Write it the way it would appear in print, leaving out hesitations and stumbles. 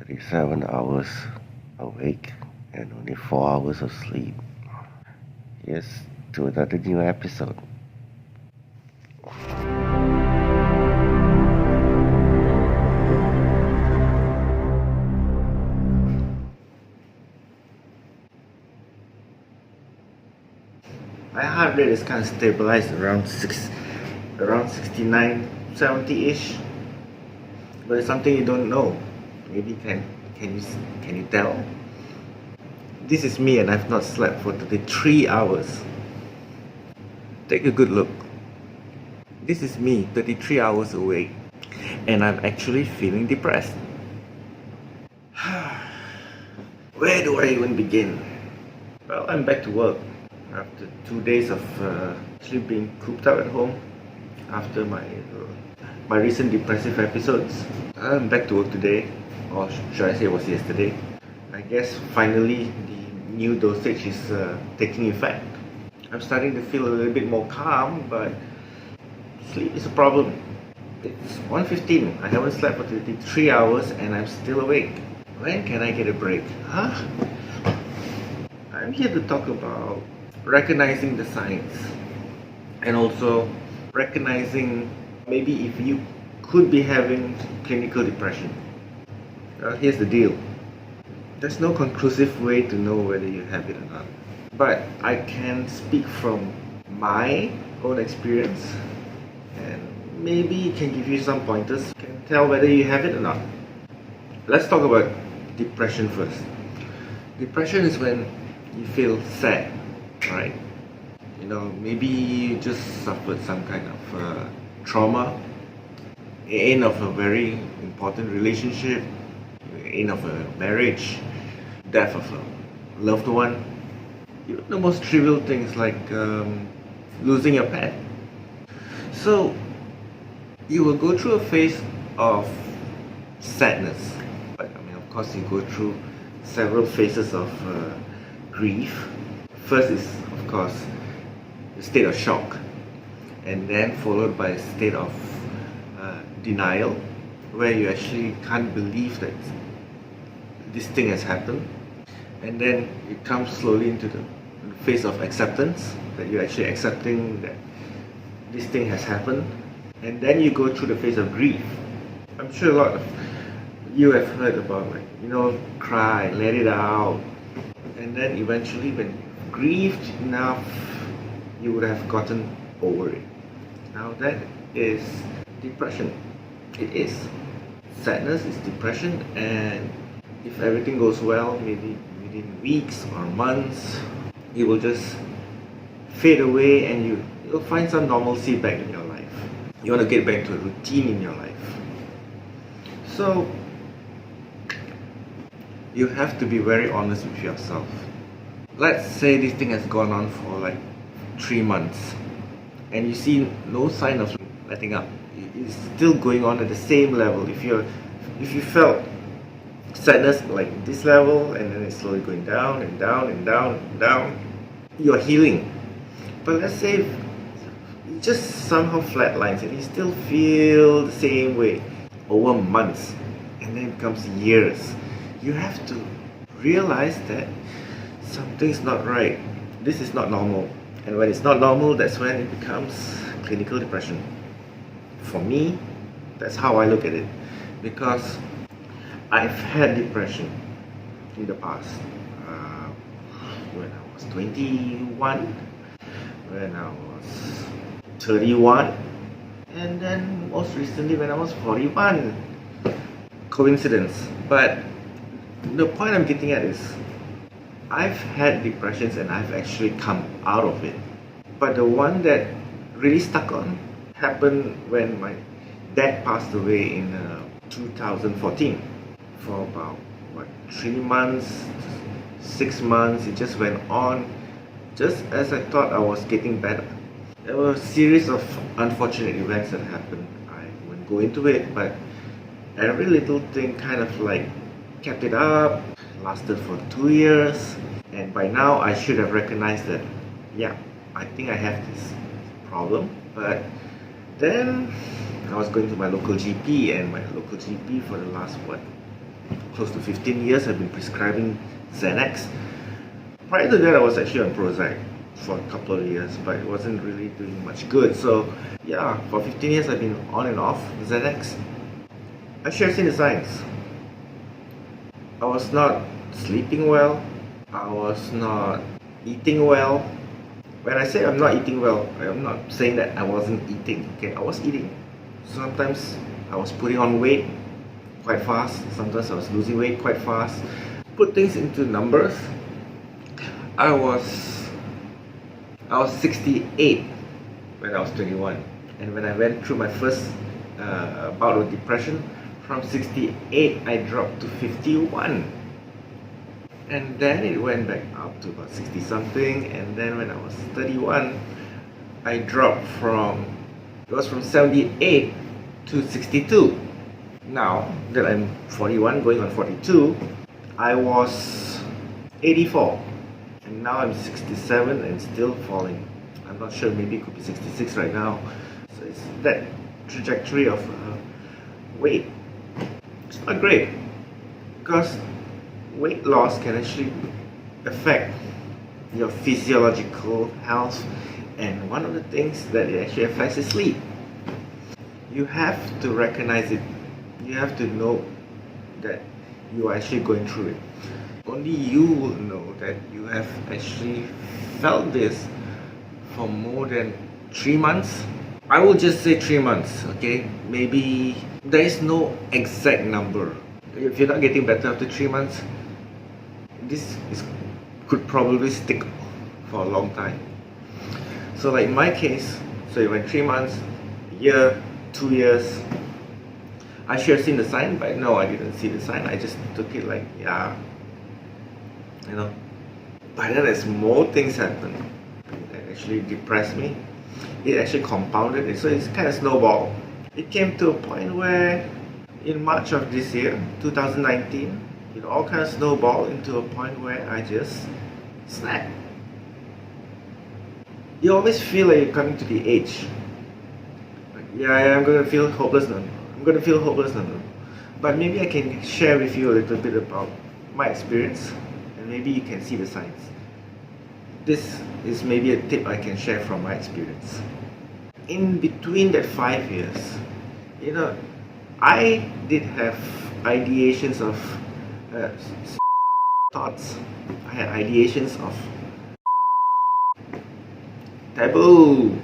37 hours awake and only 4 hours of sleep. Yes, to another new episode. My heart rate is kind of stabilized around 69, 70-ish. But it's something you don't know. Maybe can you tell? This is me and I've not slept for 33 hours. Take a good look. This is me 33 hours awake and I'm actually feeling depressed. Where do I even begin? Well, I'm back to work after 2 days of actually being cooped up at home after my recent depressive episodes. I'm back to work today, or should I say it was yesterday. I guess finally the new dosage is taking effect. I'm starting to feel a little bit more calm, but sleep is a problem. It's 1:15. I haven't slept for 33 hours and I'm still awake. When can I get a break? Huh? I'm here to talk about recognizing the signs and also recognizing maybe if you could be having clinical depression. Here's the deal. There's no conclusive way to know whether you have it or not. But I can speak from my own experience and maybe it can give you some pointers. You can tell whether you have it or not. Let's talk about depression first. Depression is when you feel sad, right? Maybe you just suffered some kind of trauma, end of a very important relationship, end of a marriage, death of a loved one. Even the most trivial things like losing your pet. So you will go through a phase of sadness. But of course, you go through several phases of grief. First is, of course, the state of shock, and then followed by a state of denial, where you actually can't believe that this thing has happened, and then it comes slowly into the phase of acceptance, that you're actually accepting that this thing has happened, and then you go through the phase of grief. I'm sure a lot of you have heard about cry, let it out, and then eventually when grieved enough, you would have gotten over it. Now that is depression. It is. Sadness is depression, and if everything goes well, maybe within weeks or months, it will just fade away and you'll find some normalcy back in your life. You want to get back into a routine in your life. So you have to be very honest with yourself. Let's say this thing has gone on for like 3 months and you see no sign of letting up. It's still going on at the same level. If you felt sadness like this level and then it's slowly going down and down and down and down, you're healing. But let's say it just somehow flatlines and you still feel the same way over months and then it becomes years. You have to realize that something's not right. This is not normal. And when it's not normal, that's when it becomes clinical depression. For me, that's how I look at it. Because I've had depression in the past. When I was 21, when I was 31, and then most recently when I was 41. Coincidence. But the point I'm getting at is, I've had depressions and I've actually come out of it. But the one that really stuck on happened when my dad passed away in 2014. For about 3 months, 6 months, it just went on just as I thought I was getting better. There were a series of unfortunate events that happened. I won't go into it, but every little thing kind of like kept it up, lasted for 2 years, and by now I should have recognized that, yeah, I think I have this problem. But then I was going to my local GP, and my local GP for the last close to 15 years I've been prescribing Xanax. Prior to that I was actually on Prozac for a couple of years, but it wasn't really doing much good. So yeah, for 15 years I've been on and off Xanax. I should have seen the signs. I was not sleeping well, I was not eating well. When I say I'm not eating well, I'm not saying that I wasn't eating, okay? I was eating. Sometimes I was putting on weight quite fast, sometimes I was losing weight quite fast. Put things into numbers, I was 68 when I was 21, and when I went through my first bout of depression, from 68 I dropped to 51, and then it went back up to about 60 something, and then when I was 31 I dropped from 78 to 62. Now that I'm 41 going on 42, I was 84, and now I'm 67 and still falling. I'm not sure, maybe it could be 66 right now. So it's that trajectory of weight. It's not great, because weight loss can actually affect your physiological health, and one of the things that it actually affects is sleep. You have to recognize it. You have to know that you are actually going through it. Only you will know that you have actually felt this for more than 3 months. I will just say 3 months, okay? Maybe there is no exact number. If you're not getting better after 3 months, could probably stick for a long time. So like in my case, so it went 3 months, a year, 2 years. I should have seen the sign, but no, I didn't see the sign. I just took it like, yeah, you know. But then as more things happened that actually depressed me, it actually compounded it, so it's kind of snowballed. It came to a point where in March of this year, 2019, it all kind of snowballed into a point where I just snapped. You always feel like you're coming to the age. Like, yeah, I'm gonna feel hopeless now. I'm gonna feel hopeless now. But maybe I can share with you a little bit about my experience, and maybe you can see the signs. This is maybe a tip I can share from my experience. In between that 5 years, you know, I did have ideations of thoughts. I had ideations of taboo.